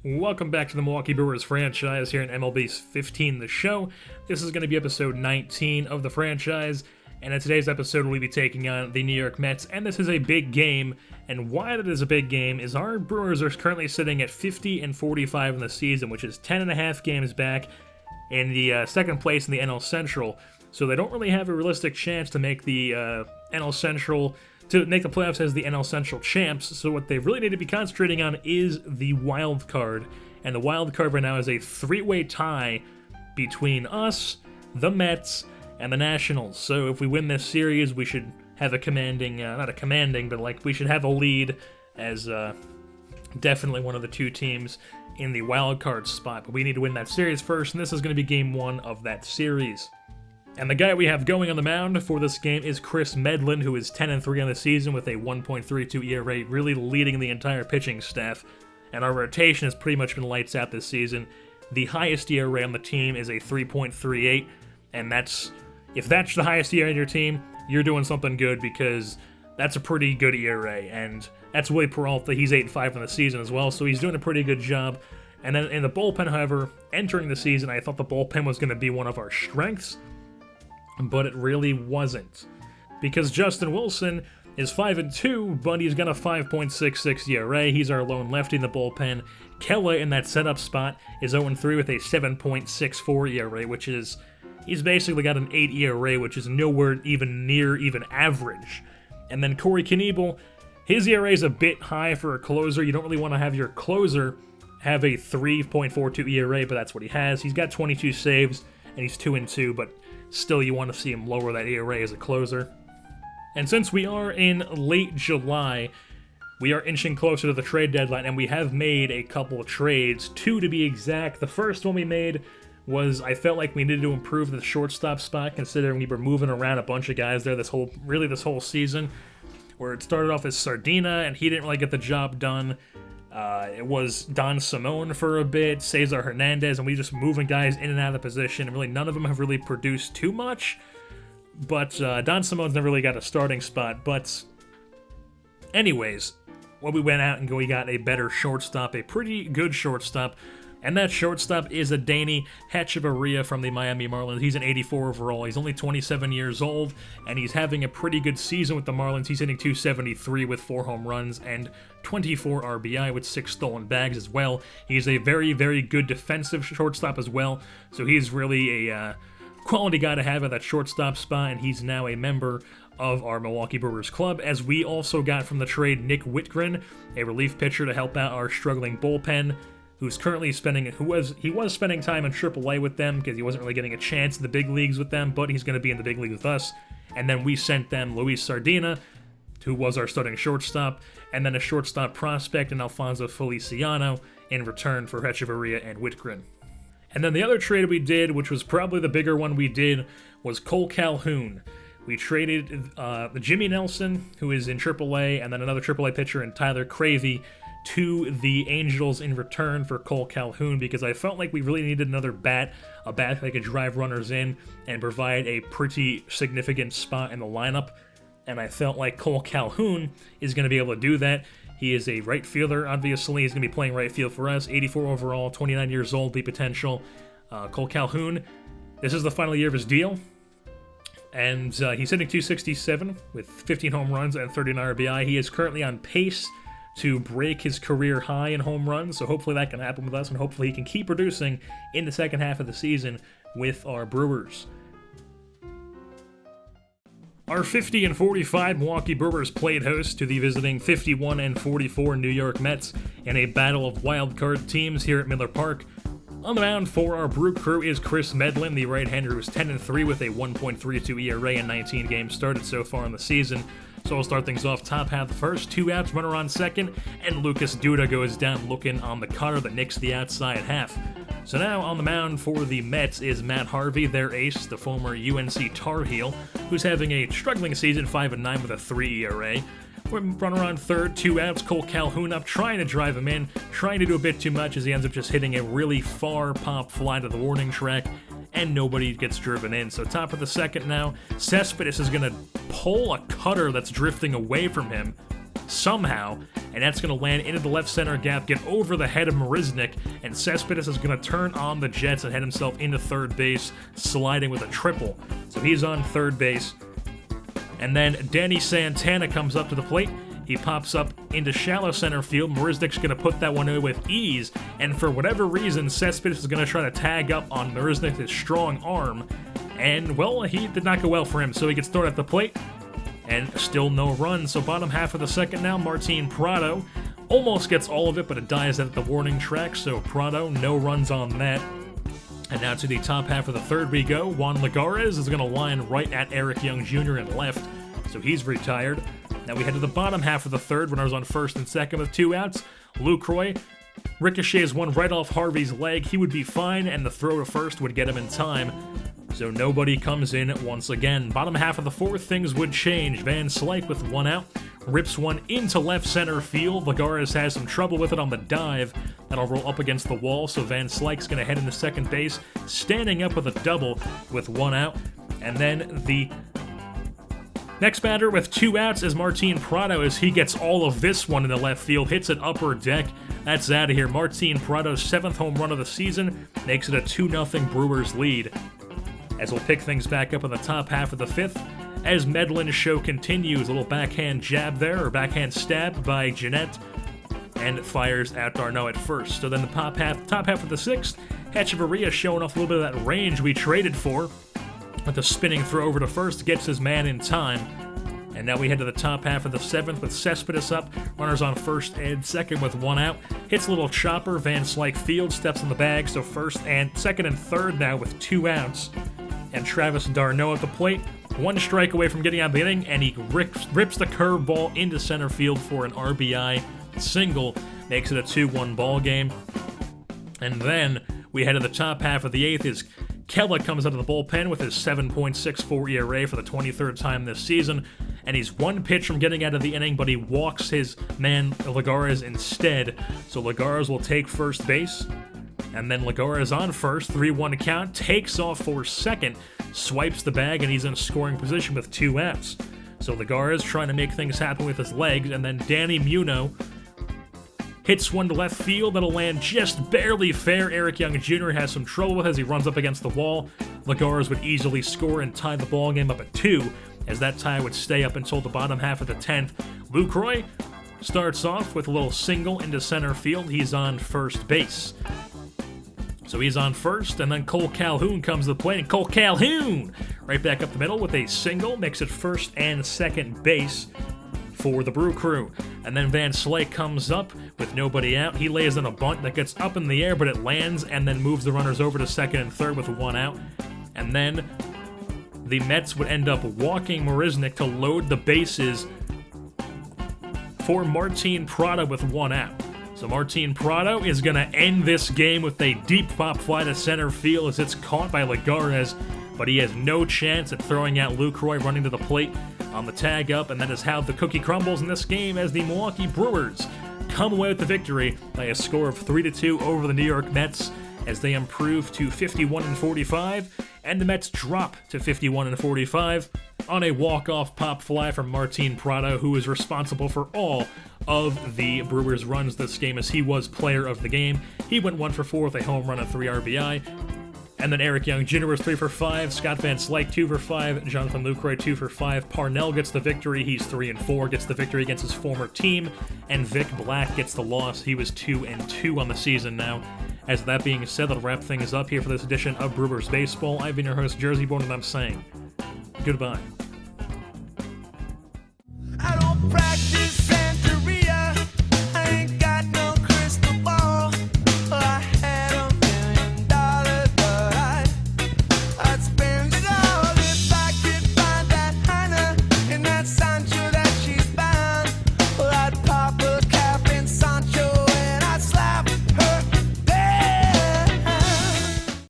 Welcome back to the Milwaukee Brewers franchise here in MLB's 15 The Show. This is going to be episode 19 of the franchise, and in today's episode we'll be taking on the New York Mets, and this is a big game, and why that is a big game is our Brewers are currently sitting at 50-45 in the season, which is 10.5 games back in the second place in the NL Central, so they don't really have a realistic chance to make the NL Central to make the playoffs as the NL Central champs. So what they really need to be concentrating on is the wild card. And the wild card right now is a three-way tie between us, the Mets, and the Nationals. So if we win this series, we should have a commanding, not a commanding, but like we should have a lead as definitely one of the two teams in the wild card spot. But we need to win that series first, and this is going to be game one of that series. And the guy we have going on the mound for this game is Chris Medlin, who is 10-3 on the season with a 1.32 ERA, really leading the entire pitching staff. And our rotation has pretty much been lights out this season. The highest ERA on the team is a 3.38, and if that's the highest ERA on your team, you're doing something good because that's a pretty good ERA. And that's Willie Peralta. He's 8-5 on the season as well, so he's doing a pretty good job. And then in the bullpen, however, entering the season, I thought the bullpen was going to be one of our strengths, but it really wasn't, because Justin Wilson is 5-2, but he's got a 5.66 ERA. He's our lone lefty in the bullpen. Kella in that setup spot is 0-3 with a 7.64 ERA, which is, he's basically got an 8 ERA, which is nowhere even near even average. And then Corey Knebel, his ERA is a bit high for a closer. You don't really want to have your closer have a 3.42 ERA, but that's what he has. He's got 22 saves, and he's 2-2, but still, you want to see him lower that ERA as a closer. And since we are in late July, we are inching closer to the trade deadline, and we have made a couple of trades, 2 to be exact. The first one we made was, I felt like we needed to improve the shortstop spot, considering we were moving around a bunch of guys there this whole season, where it started off as Sardina, and he didn't really get the job done. It was Don Simone for a bit, Cesar Hernandez, and we just moving guys in and out of the position, and really none of them have really produced too much, but Don Simone's never really got a starting spot. But anyways, when we went out and we got a better shortstop, a pretty good shortstop, and that shortstop is Adeiny Hechavarria from the Miami Marlins. He's an 84 overall. He's only 27 years old, and he's having a pretty good season with the Marlins. He's hitting .273 with 4 home runs and 24 RBI with 6 stolen bags as well. He's a very, very good defensive shortstop as well, so he's really a quality guy to have at that shortstop spot, and he's now a member of our Milwaukee Brewers club, as we also got from the trade Nick Whitgren, a relief pitcher to help out our struggling bullpen, who's currently spending time in AAA with them because he wasn't really getting a chance in the big leagues with them, but he's going to be in the big leagues with us. And then we sent them Luis Sardina, who was our starting shortstop, and then a shortstop prospect in Alfonso Feliciano in return for Hechavarria and Whitgren. And then the other trade we did, which was probably the bigger one we did, was Cole Calhoun. We traded Jimmy Nelson, who is in AAA, and then another AAA pitcher in Tyler Cravey, to the Angels in return for Cole Calhoun, because I felt like we really needed another bat, a bat that could drive runners in and provide a pretty significant spot in the lineup, and I felt like Cole Calhoun is going to be able to do that. He is a right fielder, obviously. He's going to be playing right field for us, 84 overall, 29 years old, big potential. Cole Calhoun, this is the final year of his deal, and he's hitting .267 with 15 home runs and 39 RBI. He is currently on pace to break his career high in home runs, so hopefully that can happen with us, and hopefully he can keep producing in the second half of the season with our Brewers. Our 50-45 Milwaukee Brewers played host to the visiting 51-44 New York Mets in a battle of wildcard teams here at Miller Park. On the mound for our Brew Crew is Chris Medlin, the right-hander who's 10-3 with a 1.32 ERA in 19 games started so far in the season. So we'll start things off top half the first, 2 outs, runner on second, and Lucas Duda goes down looking on the cutter that nicks the outside half. So now on the mound for the Mets is Matt Harvey, their ace, the former UNC Tar Heel, who's having a struggling season, 5-9 with a 3 ERA. Runner on third, 2 outs, Cole Calhoun up, trying to drive him in, trying to do a bit too much as he ends up just hitting a really far pop fly to the warning track, and nobody gets driven in. So top of the second now, Cespedes is going to pull a cutter that's drifting away from him, somehow, and that's going to land into the left center gap, get over the head of Marisnik, and Cespedes is going to turn on the Jets and head himself into third base, sliding with a triple. So he's on third base. And then Danny Santana comes up to the plate. He pops up into shallow center field. Marisnik's going to put that one away with ease, and for whatever reason, Cespedes is going to try to tag up on Marisnik's strong arm, and, well, he did not go well for him, so he gets thrown at the plate, and still no run. So bottom half of the second now, Martin Prado almost gets all of it, but it dies at the warning track, so Prado, no runs on that. And now to the top half of the third we go. Juan Lagares is going to line right at Eric Young Jr. in left, so he's retired. Now we head to the bottom half of the third, runners on first and second with 2 outs. Lucroy ricochets one right off Harvey's leg. He would be fine, and the throw to first would get him in time. So nobody comes in once again. Bottom half of the fourth, things would change. Van Slyke with 1 out rips one into left center field. Lagares has some trouble with it on the dive. That'll roll up against the wall, so Van Slyke's going to head into second base, standing up with a double with 1 out. And then the next batter with 2 outs is Martin Prado, as he gets all of this one in the left field, hits it upper deck. That's out of here. Martin Prado's 7th home run of the season makes it a 2-0 Brewers lead. As we'll pick things back up in the top half of the fifth, as Medlin's show continues, a little backhand jab there, or backhand stab by Jeanette, and fires out d'Arnaud at first. So then the top half of the sixth, Hechavarria showing off a little bit of that range we traded for, with the spinning throw over to first, gets his man in time. And now we head to the top half of the seventh with Cespedes up, runners on first and second with 1 out. Hits a little chopper, Van Slyke field, steps in the bag, so first and second and third now with 2 outs. And Travis d'Arnaud at the plate, 1 strike away from getting out of the inning, and he rips the curveball into center field for an RBI single, makes it a 2-1 ball game. And then we head to the top half of the eighth as Kella comes out of the bullpen with his 7.64 ERA for the 23rd time this season, and he's 1 pitch from getting out of the inning, but he walks his man Lagares instead, so Lagares will take first base. And then Lagares on first, 3-1 count, takes off for second, swipes the bag, and he's in scoring position with 2 outs. So Lagares trying to make things happen with his legs, and then Danny Muno hits one to left field that'll land just barely fair. Eric Young Jr. has some trouble with it as he runs up against the wall. Lagares would easily score and tie the ball game up at 2, as that tie would stay up until the bottom half of the 10th. Lucroy starts off with a little single into center field. He's on first base. So he's on first, and then Cole Calhoun comes to the plate, and Cole Calhoun right back up the middle with a single, makes it first and second base for the Brew Crew. And then Van Slyke comes up with nobody out. He lays in a bunt that gets up in the air, but it lands and then moves the runners over to second and third with 1 out. And then the Mets would end up walking Marisnik to load the bases for Martin Prado with 1 out. So Martin Prado is going to end this game with a deep pop fly to center field as it's caught by Lagares, but he has no chance at throwing out Lucroy running to the plate on the tag up, and that is how the cookie crumbles in this game as the Milwaukee Brewers come away with the victory by a score of 3-2 over the New York Mets as they improve to 51-45, and the Mets drop to 51-45 on a walk-off pop fly from Martin Prado, who is responsible for all of the Brewers' runs this game as he was player of the game. He went 1 for 4 with a home run and 3 RBI. And then Eric Young Jr. was 3 for 5, Scott Van Slyke 2 for 5, Jonathan Lucroy 2 for 5, Parnell gets the victory, he's 3 and 4, gets the victory against his former team, and Vic Black gets the loss, he was 2 and 2 on the season now. As that being said, that'll wrap things up here for this edition of Brewers Baseball. I've been your host, Jersey Born, and I'm saying goodbye. I don't practice.